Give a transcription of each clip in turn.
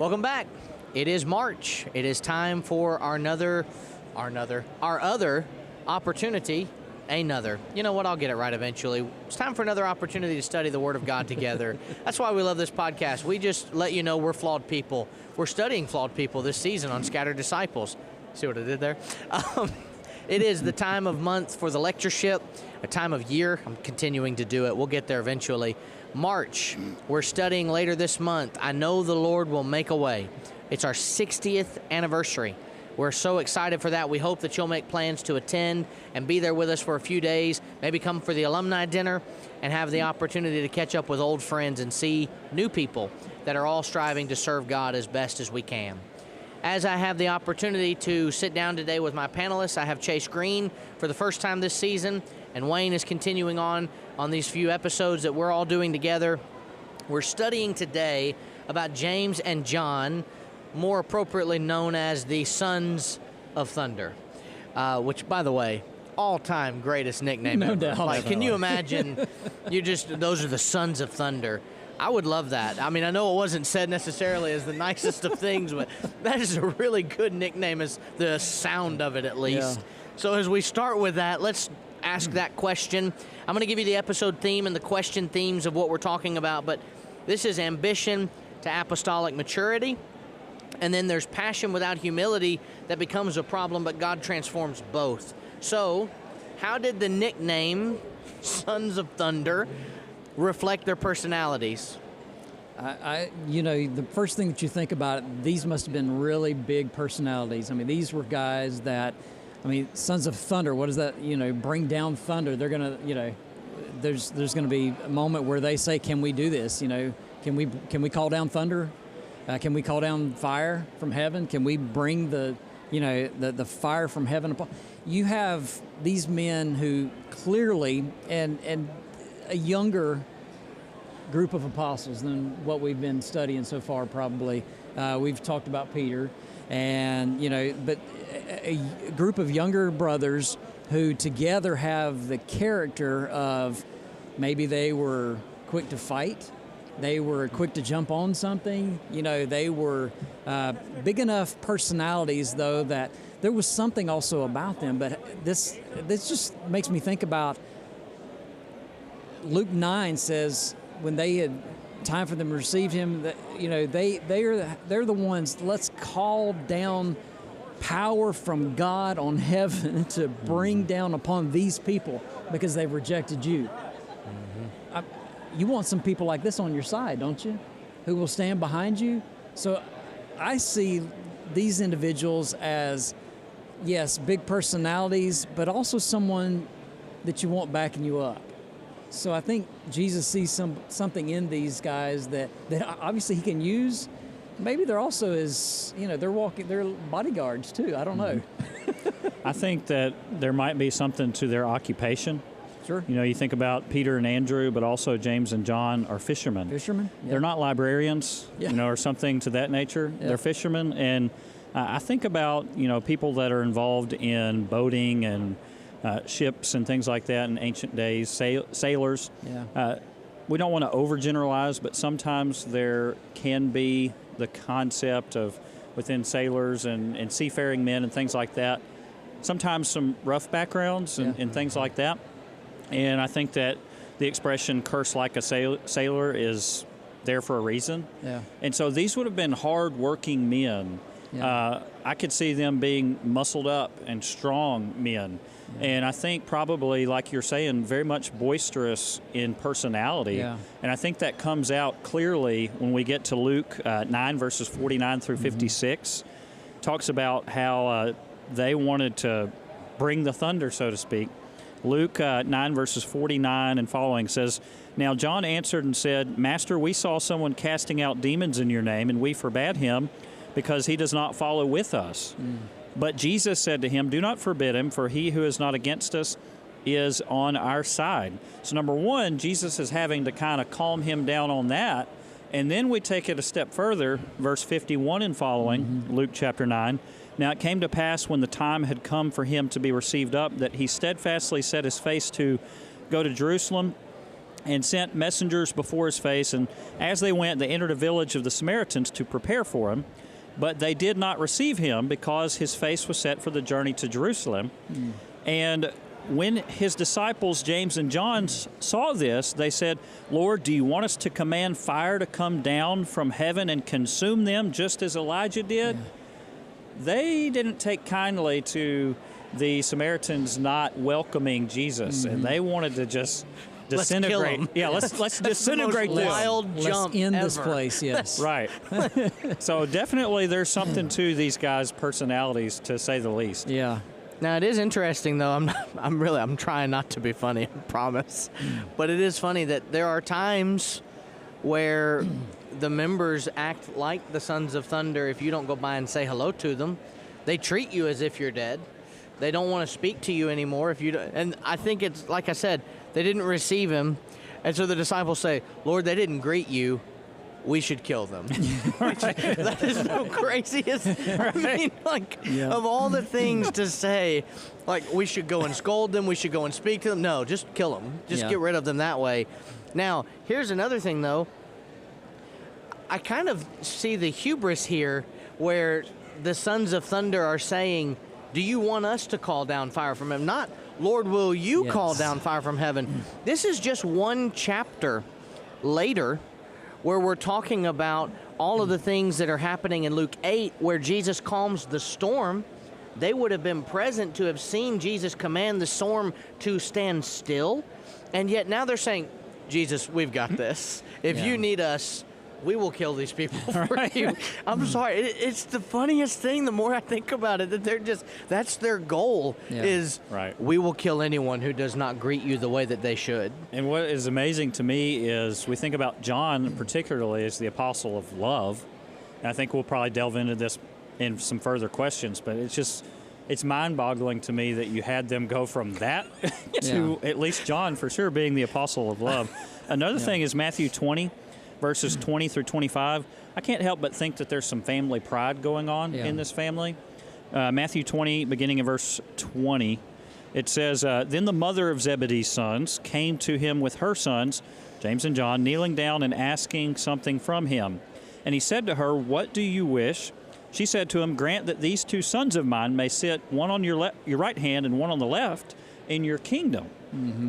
Welcome back. It is March. It is time for our other opportunity. Another. You know what? I'll get it right eventually. It's time for another opportunity to study the Word of God together. That's why we love this podcast. We just let you know we're flawed people. We're studying flawed people this season on Scattered Disciples. See what I did there? It is the time of month for the lectureship, a time of year. I'm continuing to do it. We'll get there eventually. March. We're studying later this month. I know the Lord will make a way. It's our 60th anniversary. We're so excited for that. We hope that you'll make plans to attend and be there with us for a few days. Maybe come for the alumni dinner and have the opportunity to catch up with old friends and see new people that are all striving to serve God as best as we can. As I have the opportunity to sit down today with my panelists, I have Chase Green for the first time this season, and Wayne is continuing on these few episodes that we're all doing together. We're studying today about James and John, more appropriately known as the Sons of Thunder, which, by the way, all-time greatest nickname no ever. Doubt. Like, can you imagine? Those are the Sons of Thunder. I would love that. I mean, I know it wasn't said necessarily as the nicest of things, but that is a really good nickname, as the sound of it at least. Yeah. So as we start with that, let's ask that question. I'm going to give you the episode theme and the question themes of what we're talking about, but this is ambition to apostolic maturity. And then there's passion without humility that becomes a problem, but God transforms both. So, how did the nickname Sons of Thunder reflect their personalities? The first thing that you think about, these must have been really big personalities. I mean, these were guys that, Sons of Thunder, what does that, bring down thunder? They're going to, there's going to be a moment where they say, can we do this? Can we call down thunder? Can we call down fire from heaven? Can we bring the fire from heaven upon? You have these men who clearly, and a younger group of apostles than what we've been studying so far, probably. We've talked about Peter, but a group of younger brothers who together have the character of, maybe they were quick to fight, they were quick to jump on something. They were big enough personalities, though, that there was something also about them. But this just makes me think about Luke 9 says, when they had time for them to receive him, that, they're the ones. Let's call down power from God on heaven to bring down upon these people because they've rejected you. You want some people like this on your side, don't you? Who will stand behind you? So I see these individuals as, yes, big personalities, but also someone that you want backing you up. So I think Jesus sees something in these guys that obviously he can use. Maybe they're also they're bodyguards too. I don't know. I think that there might be something to their occupation. Sure. You think about Peter and Andrew, but also James and John are fishermen. Fishermen? Yeah. They're not librarians, or something to that nature. Yeah. They're fishermen. And I think about, people that are involved in boating and ships and things like that in ancient days, sailors. Yeah. We don't want to overgeneralize, but sometimes there can be the concept of, within sailors and seafaring men and things like that, sometimes some rough backgrounds and things like that. And I think that the expression "curse like a sailor" is there for a reason. Yeah. And so these would have been hard-working men. Yeah. I could see them being muscled up and strong men. Yeah. And I think probably, like you're saying, very much boisterous in personality. Yeah. And I think that comes out clearly when we get to Luke 9, verses 49 through 56. Talks about how they wanted to bring the thunder, so to speak. Luke 9, verses 49 and following says, "Now John answered and said, 'Master, we saw someone casting out demons in your name, and we forbade him, because he does not follow with us.' But Jesus said to him, 'Do not forbid him, for he who is not against us is on our side.'" So number one, Jesus is having to kind of calm him down on that. And then we take it a step further, verse 51 and following, Luke chapter 9. "Now it came to pass when the time had come for him to be received up, that he steadfastly set his face to go to Jerusalem. and sent messengers before his face. And as they went, they entered a village of the Samaritans to prepare for him. But they did not receive him because his face was set for the journey to Jerusalem. And when his disciples, James and John, saw this, they said, Lord, do you want us to command fire to come down from heaven and consume them just as Elijah did? They didn't take kindly to the Samaritans not welcoming Jesus, and they wanted to just disintegrate. Let's kill 'em. Yeah, let's disintegrate the most them. wild jump Let's end this ever. place, yes. Right. So definitely there's something to these guys' personalities, to say the least. Yeah. Now it is interesting though. I'm trying not to be funny, I promise. But it is funny that there are times where the members act like the Sons of Thunder. If you don't go by and say hello to them, they treat you as if you're dead. They don't want to speak to you anymore if you don't. And I think it's like I said, they didn't receive him, and so the disciples say, Lord, they didn't greet you. We should kill them. That is so craziest. I mean, like, of all the things to say, like, we should go and scold them, we should go and speak to them. No, just kill them. Just get rid of them that way. Now, here's another thing, though. I kind of see the hubris here where the Sons of Thunder are saying, do you want us to call down fire from heaven? Not, Lord, will you call down fire from heaven? This is just one chapter later where we're talking about all of the things that are happening in Luke 8 where Jesus calms the storm. They would have been present to have seen Jesus command the storm to stand still. And yet now they're saying, Jesus, we've got this. If you need us, we will kill these people for you. I'm sorry. It's the funniest thing the more I think about it, that they're just, that's their goal is we will kill anyone who does not greet you the way that they should. And what is amazing to me is we think about John particularly as the apostle of love. And I think we'll probably delve into this in some further questions, but it's mind-boggling to me that you had them go from that to at least John for sure being the apostle of love. Another thing is Matthew 20, verses 20 through 25. I can't help but think that there's some family pride going on in this family. Matthew 20, beginning in verse 20, it says, Then the mother of Zebedee's sons came to him with her sons, James and John, kneeling down and asking something from him. And he said to her, What do you wish? She said to him, Grant that these two sons of mine may sit, one on your right hand and one on the left, in your kingdom.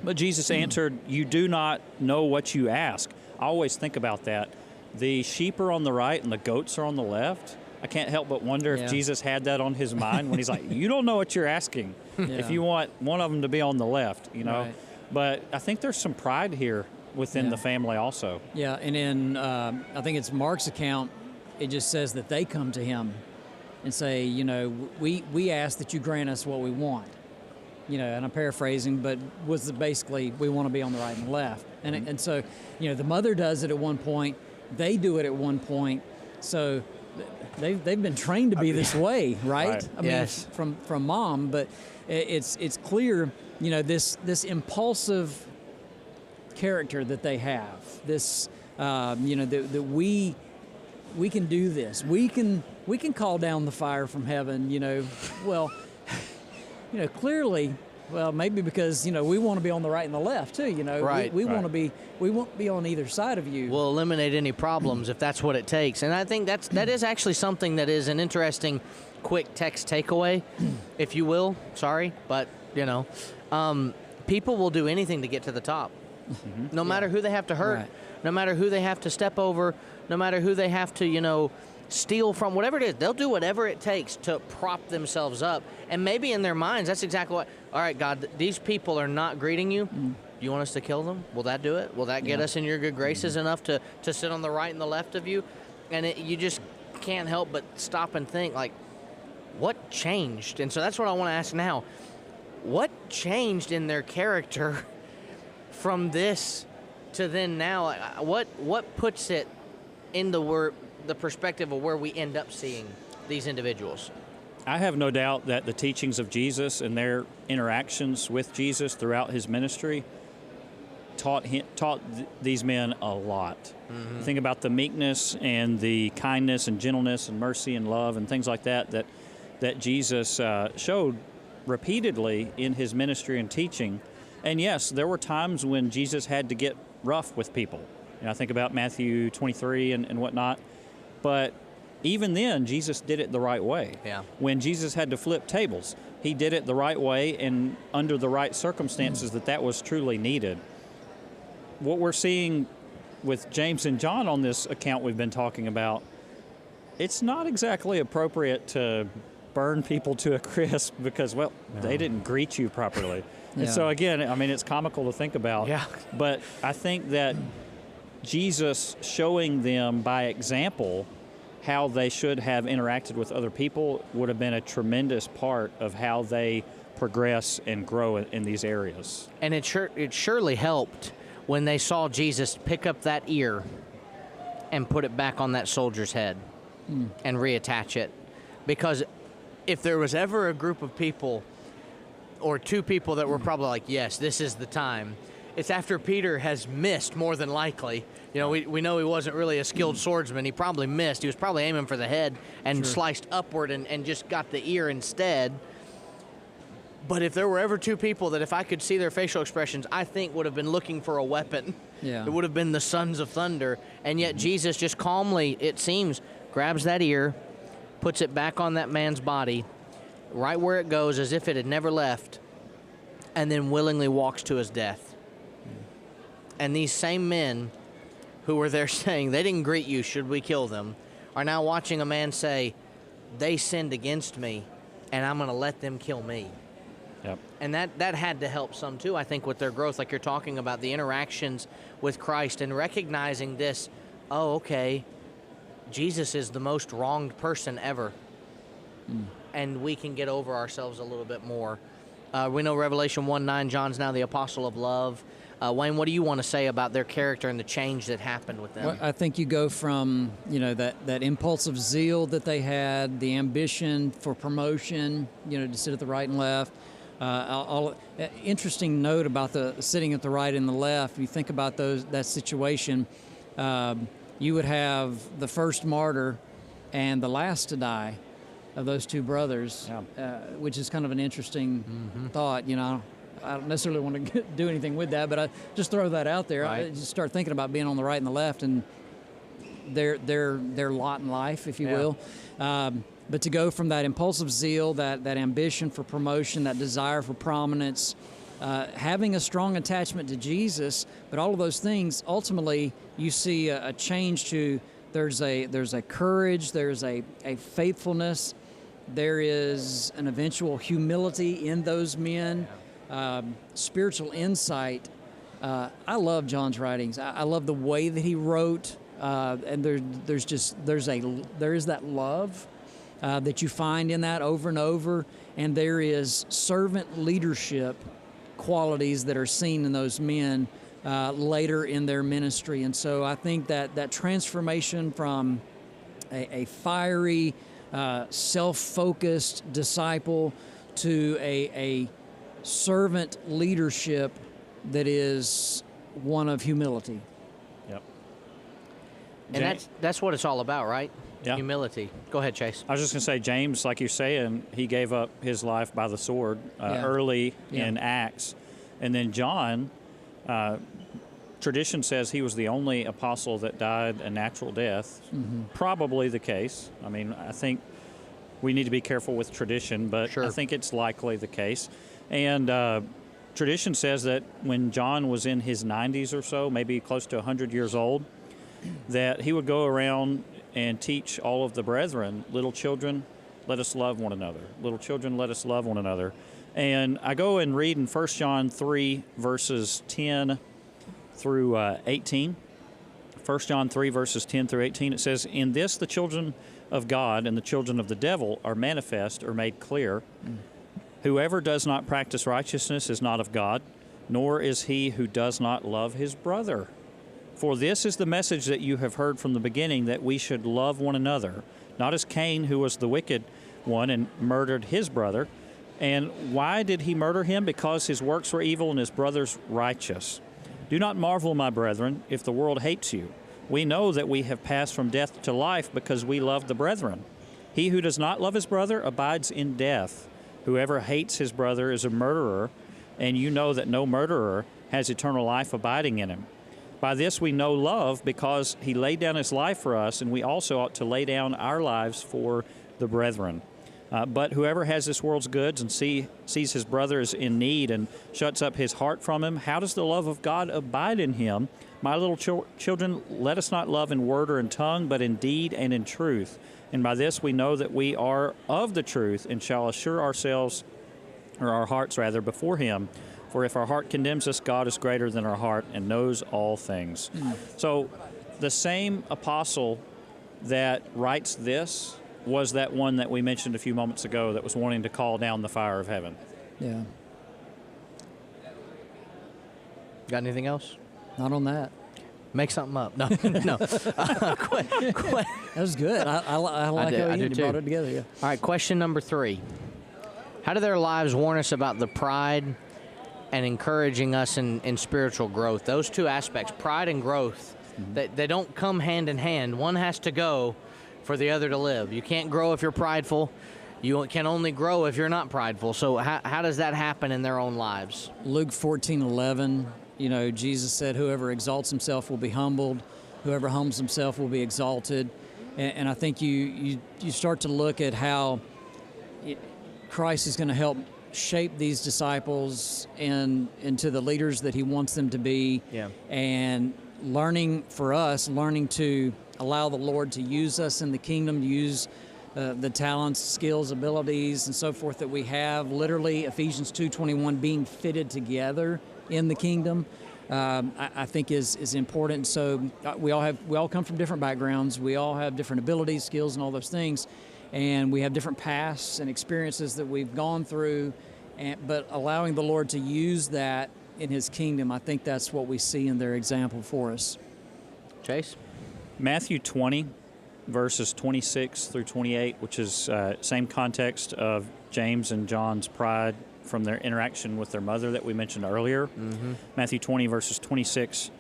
But Jesus answered, You do not know what you ask. I always think about that. The sheep are on the right and the goats are on the left. I can't help but wonder if Jesus had that on his mind when he's like, you don't know what you're asking if you want one of them to be on the left, you know. But I think there's some pride here within the family also. Yeah, and in, I think it's Mark's account, it just says that they come to him and say, you know, we ask that you grant us what we want. You know, and I'm paraphrasing, but was basically we want to be on the right and the left. And so, you know, the mother does it at one point, they do it at one point. So they've been trained to be this way, right? I mean, from mom, but it's clear, you know, this impulsive character that they have. This, you know, that we can do this. We can call down the fire from heaven. You know, well. You know, clearly, well, maybe because, you know, we want to be on the right and the left too, you know. We want to be on either side of you. We'll eliminate any problems if that's what it takes. And I think that is actually something that is an interesting quick text takeaway, if you will. Sorry, but, you know, people will do anything to get to the top. No matter who they have to hurt, no matter who they have to step over, no matter who they have to, you know, steal from, whatever it is, they'll do whatever it takes to prop themselves up. And maybe in their minds, that's exactly what, all right, God, these people are not greeting you. You want us to kill them? Will that do it? Will that get us in your good graces enough to sit on the right and the left of you? And you just can't help but stop and think, like, what changed? And so that's what I want to ask now. What changed in their character from this to then now? What puts it in the perspective of where we end up seeing these individuals? I have no doubt that the teachings of Jesus and their interactions with Jesus throughout his ministry taught these men a lot. Think about the meekness and the kindness and gentleness and mercy and love and things like that Jesus showed repeatedly in his ministry and teaching. And yes, there were times when Jesus had to get rough with people. I think about Matthew 23 and whatnot. But even then, Jesus did it the right way. Yeah. When Jesus had to flip tables, he did it the right way and under the right circumstances that was truly needed. What we're seeing with James and John on this account we've been talking about, it's not exactly appropriate to burn people to a crisp because, well, they didn't greet you properly. Yeah. And so again, I mean, it's comical to think about. Yeah. But I think that Jesus showing them by example how they should have interacted with other people would have been a tremendous part of how they progress and grow in these areas. And it surely helped when they saw Jesus pick up that ear and put it back on that soldier's head and reattach it. Because if there was ever a group of people or two people that were probably like, yes, this is the time, it's after Peter has missed, more than likely. You know, we know he wasn't really a skilled swordsman. He probably missed. He was probably aiming for the head and sliced upward and just got the ear instead. But if there were ever two people that if I could see their facial expressions, I think would have been looking for a weapon, it would have been the Sons of Thunder. And yet Jesus just calmly, it seems, grabs that ear, puts it back on that man's body, right where it goes as if it had never left, and then willingly walks to his death. And these same men who were there saying, they didn't greet you, should we kill them, are now watching a man say, they sinned against me, and I'm going to let them kill me. Yep. And that had to help some, too, I think, with their growth, like you're talking about, the interactions with Christ and recognizing this, oh, okay, Jesus is the most wronged person ever, and we can get over ourselves a little bit more. We know Revelation 1:9, John's now the apostle of love. Wayne, what do you want to say about their character and the change that happened with them? Well, I think you go from, that impulsive zeal that they had, the ambition for promotion, to sit at the right and left. Interesting note about the sitting at the right and the left. You think about that situation, you would have the first martyr and the last to die of those two brothers, which is kind of an interesting thought. I don't necessarily want to do anything with that, but I just throw that out there. Right. I just start thinking about being on the right and the left and their lot in life, if you will. But to go from that impulsive zeal, that ambition for promotion, that desire for prominence, having a strong attachment to Jesus, but all of those things, ultimately, you see a change to there's a courage, there's a faithfulness, there is an eventual humility in those men, spiritual insight. I love John's writings. I love the way that he wrote, and there is that love that you find in that over and over, and there is servant leadership qualities that are seen in those men later in their ministry. And so I think that transformation from a fiery, self-focused disciple to a servant leadership that is one of humility. Yep. And that's what it's all about, right? Yeah. Humility. Go ahead, Chase. I was just going to say, James, like you're saying, he gave up his life by the sword early in Acts. And then John, tradition says he was the only apostle that died a natural death. Probably the case. I mean, I think we need to be careful with tradition, but I think it's likely the case. And tradition says that when John was in his 90s or so, maybe close to 100 years old, that he would go around and teach all of the brethren, little children, let us love one another. Little children, let us love one another. And I go and read in 1 John 3, verses 10 through 18. 1 John 3, verses 10 through 18, it says, "In this the children of God and the children of the devil are manifest or made clear. Whoever does not practice righteousness is not of God, nor is he who does not love his brother. For this is the message that you have heard from the beginning, that we should love one another, not as Cain, who was the wicked one and murdered his brother. And why did he murder him? Because his works were evil and his brother's righteous. Do not marvel, my brethren, if the world hates you. We know that we have passed from death to life because we love the brethren. He who does not love his brother abides in death. Whoever hates his brother is a murderer, and you know that no murderer has eternal life abiding in him. By this we know love, because he laid down his life for us, and we also ought to lay down our lives for the brethren. But whoever has this world's goods and sees his brother is in need and shuts up his heart from him, how does the love of God abide in him? My little children, let us not love in word or in tongue, but in deed and in truth. And by this we know that we are of the truth, and shall assure ourselves, or our hearts rather, before him. For if our heart condemns us, God is greater than our heart and knows all things. So the same apostle that writes this was that one that we mentioned a few moments ago that was wanting to call down the fire of heaven. Yeah. Got anything else? Not on that. Make something up. No, no. That was good. I like how you brought it together. Yeah. All right, question number 3. How do their lives warn us about the pride and encouraging us in spiritual growth? Those two aspects, pride and growth, they don't come hand in hand. One has to go for the other to live. You can't grow if you're prideful. You can only grow if you're not prideful. So how does that happen in their own lives? Luke 14:11, Jesus said, whoever exalts himself will be humbled. Whoever humbles himself will be exalted. And I think you start to look at how Christ is going to help shape these disciples into the leaders that he wants them to be. Yeah. And learning to allow the Lord to use us in the kingdom, to use the talents, skills, abilities, and so forth that we have. Literally, Ephesians 2:21, being fitted together in the kingdom, I think is important. So we all come from different backgrounds. We all have different abilities, skills, and all those things, and we have different pasts and experiences that we've gone through. But allowing the Lord to use that in His kingdom, I think that's what we see in their example for us. Chase? Matthew 20, verses 26 through 28, which is same context of James and John's pride from their interaction with their mother that we mentioned earlier. Matthew 20, verses 26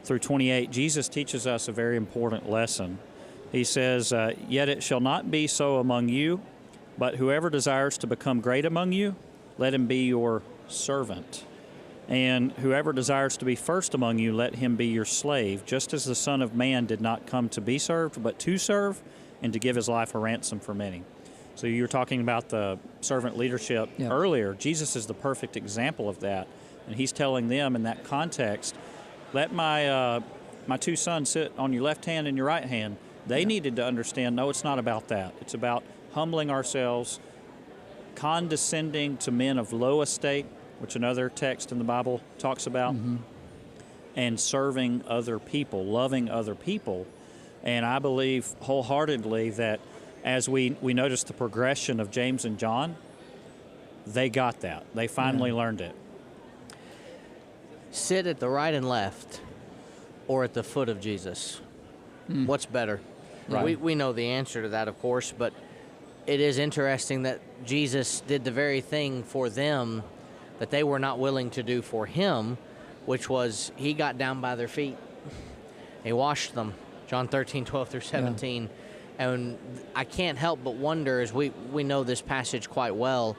through 28, Jesus teaches us a very important lesson. He says, "Yet it shall not be so among you, but whoever desires to become great among you, let him be your servant. And whoever desires to be first among you, let him be your slave, just as the Son of Man did not come to be served, but to serve, and to give his life a ransom for many." So you were talking about the servant leadership earlier. Jesus is the perfect example of that. And he's telling them in that context, let my two sons sit on your left hand and your right hand. They needed to understand, no, it's not about that. It's about humbling ourselves, condescending to men of low estate, which another text in the Bible talks about, and serving other people, loving other people. And I believe wholeheartedly that as we notice the progression of James and John, they got that. They finally learned it. Sit at the right and left or at the foot of Jesus. What's better? Right. We know the answer to that, of course, but it is interesting that Jesus did the very thing for them that they were not willing to do for him, which was he got down by their feet. He washed them, John 13:12 through 17. Yeah. And I can't help but wonder, as we know this passage quite well,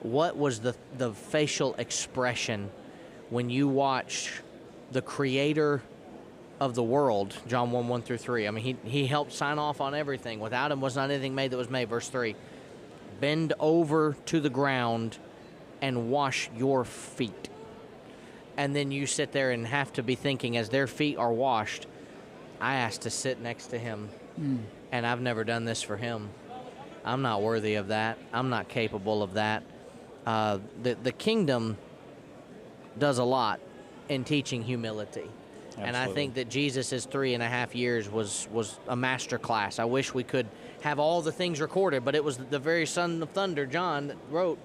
what was the facial expression when you watch the creator of the world, John 1:1 through 3. I mean, he helped sign off on everything. Without him was not anything made that was made, verse 3. Bend over to the ground and wash your feet. And then you sit there and have to be thinking, as their feet are washed, I asked to sit next to him, and I've never done this for him. I'm not worthy of that. I'm not capable of that. The kingdom does a lot in teaching humility. Absolutely. And I think that Jesus' 3.5 years was a master class. I wish we could have all the things recorded, but it was the very Son of Thunder, John, that wrote,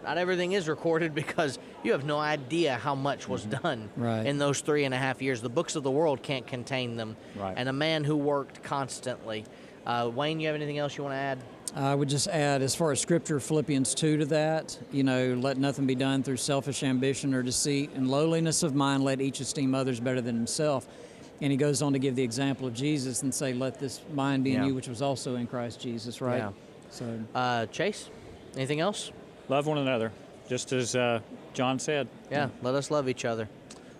not everything is recorded because you have no idea how much was done in those 3.5 years. The books of the world can't contain them. Right. And a man who worked constantly. Wayne, you have anything else you want to add? I would just add, as far as Scripture, Philippians 2 to that, let nothing be done through selfish ambition or deceit. In lowliness of mind, let each esteem others better than himself. And he goes on to give the example of Jesus and say, let this mind be in you, which was also in Christ Jesus, right? Yeah. So, Chase, anything else? Love one another, just as John said. Yeah, let us love each other.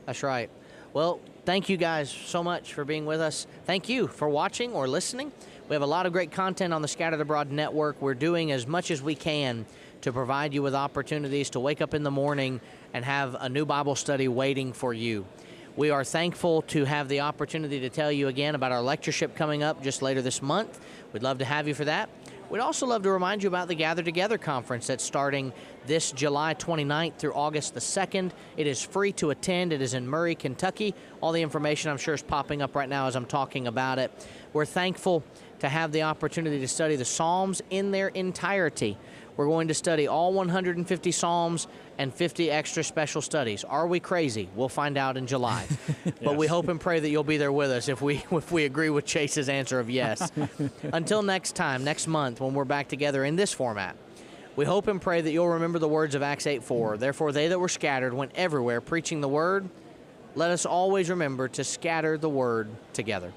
That's right. Well, Thank you guys so much for being with us. Thank you for watching or listening. We have a lot of great content on the Scattered Abroad Network. We're doing as much as we can to provide you with opportunities to wake up in the morning and have a new Bible study waiting for you. We are thankful to have the opportunity to tell you again about our lectureship coming up just later this month. We'd love to have you for that. We'd also love to remind you about the Gather Together Conference that's starting this July 29th through August the 2nd. It is free to attend. It is in Murray, Kentucky. All the information, I'm sure, is popping up right now as I'm talking about it. We're thankful to have the opportunity to study the Psalms in their entirety. We're going to study all 150 Psalms and 50 extra special studies. Are we crazy? We'll find out in July. But we hope and pray that you'll be there with us if we agree with Chase's answer of yes. Until next time, next month, when we're back together in this format, we hope and pray that you'll remember the words of Acts 8:4. Therefore, they that were scattered went everywhere preaching the word. Let us always remember to scatter the word together.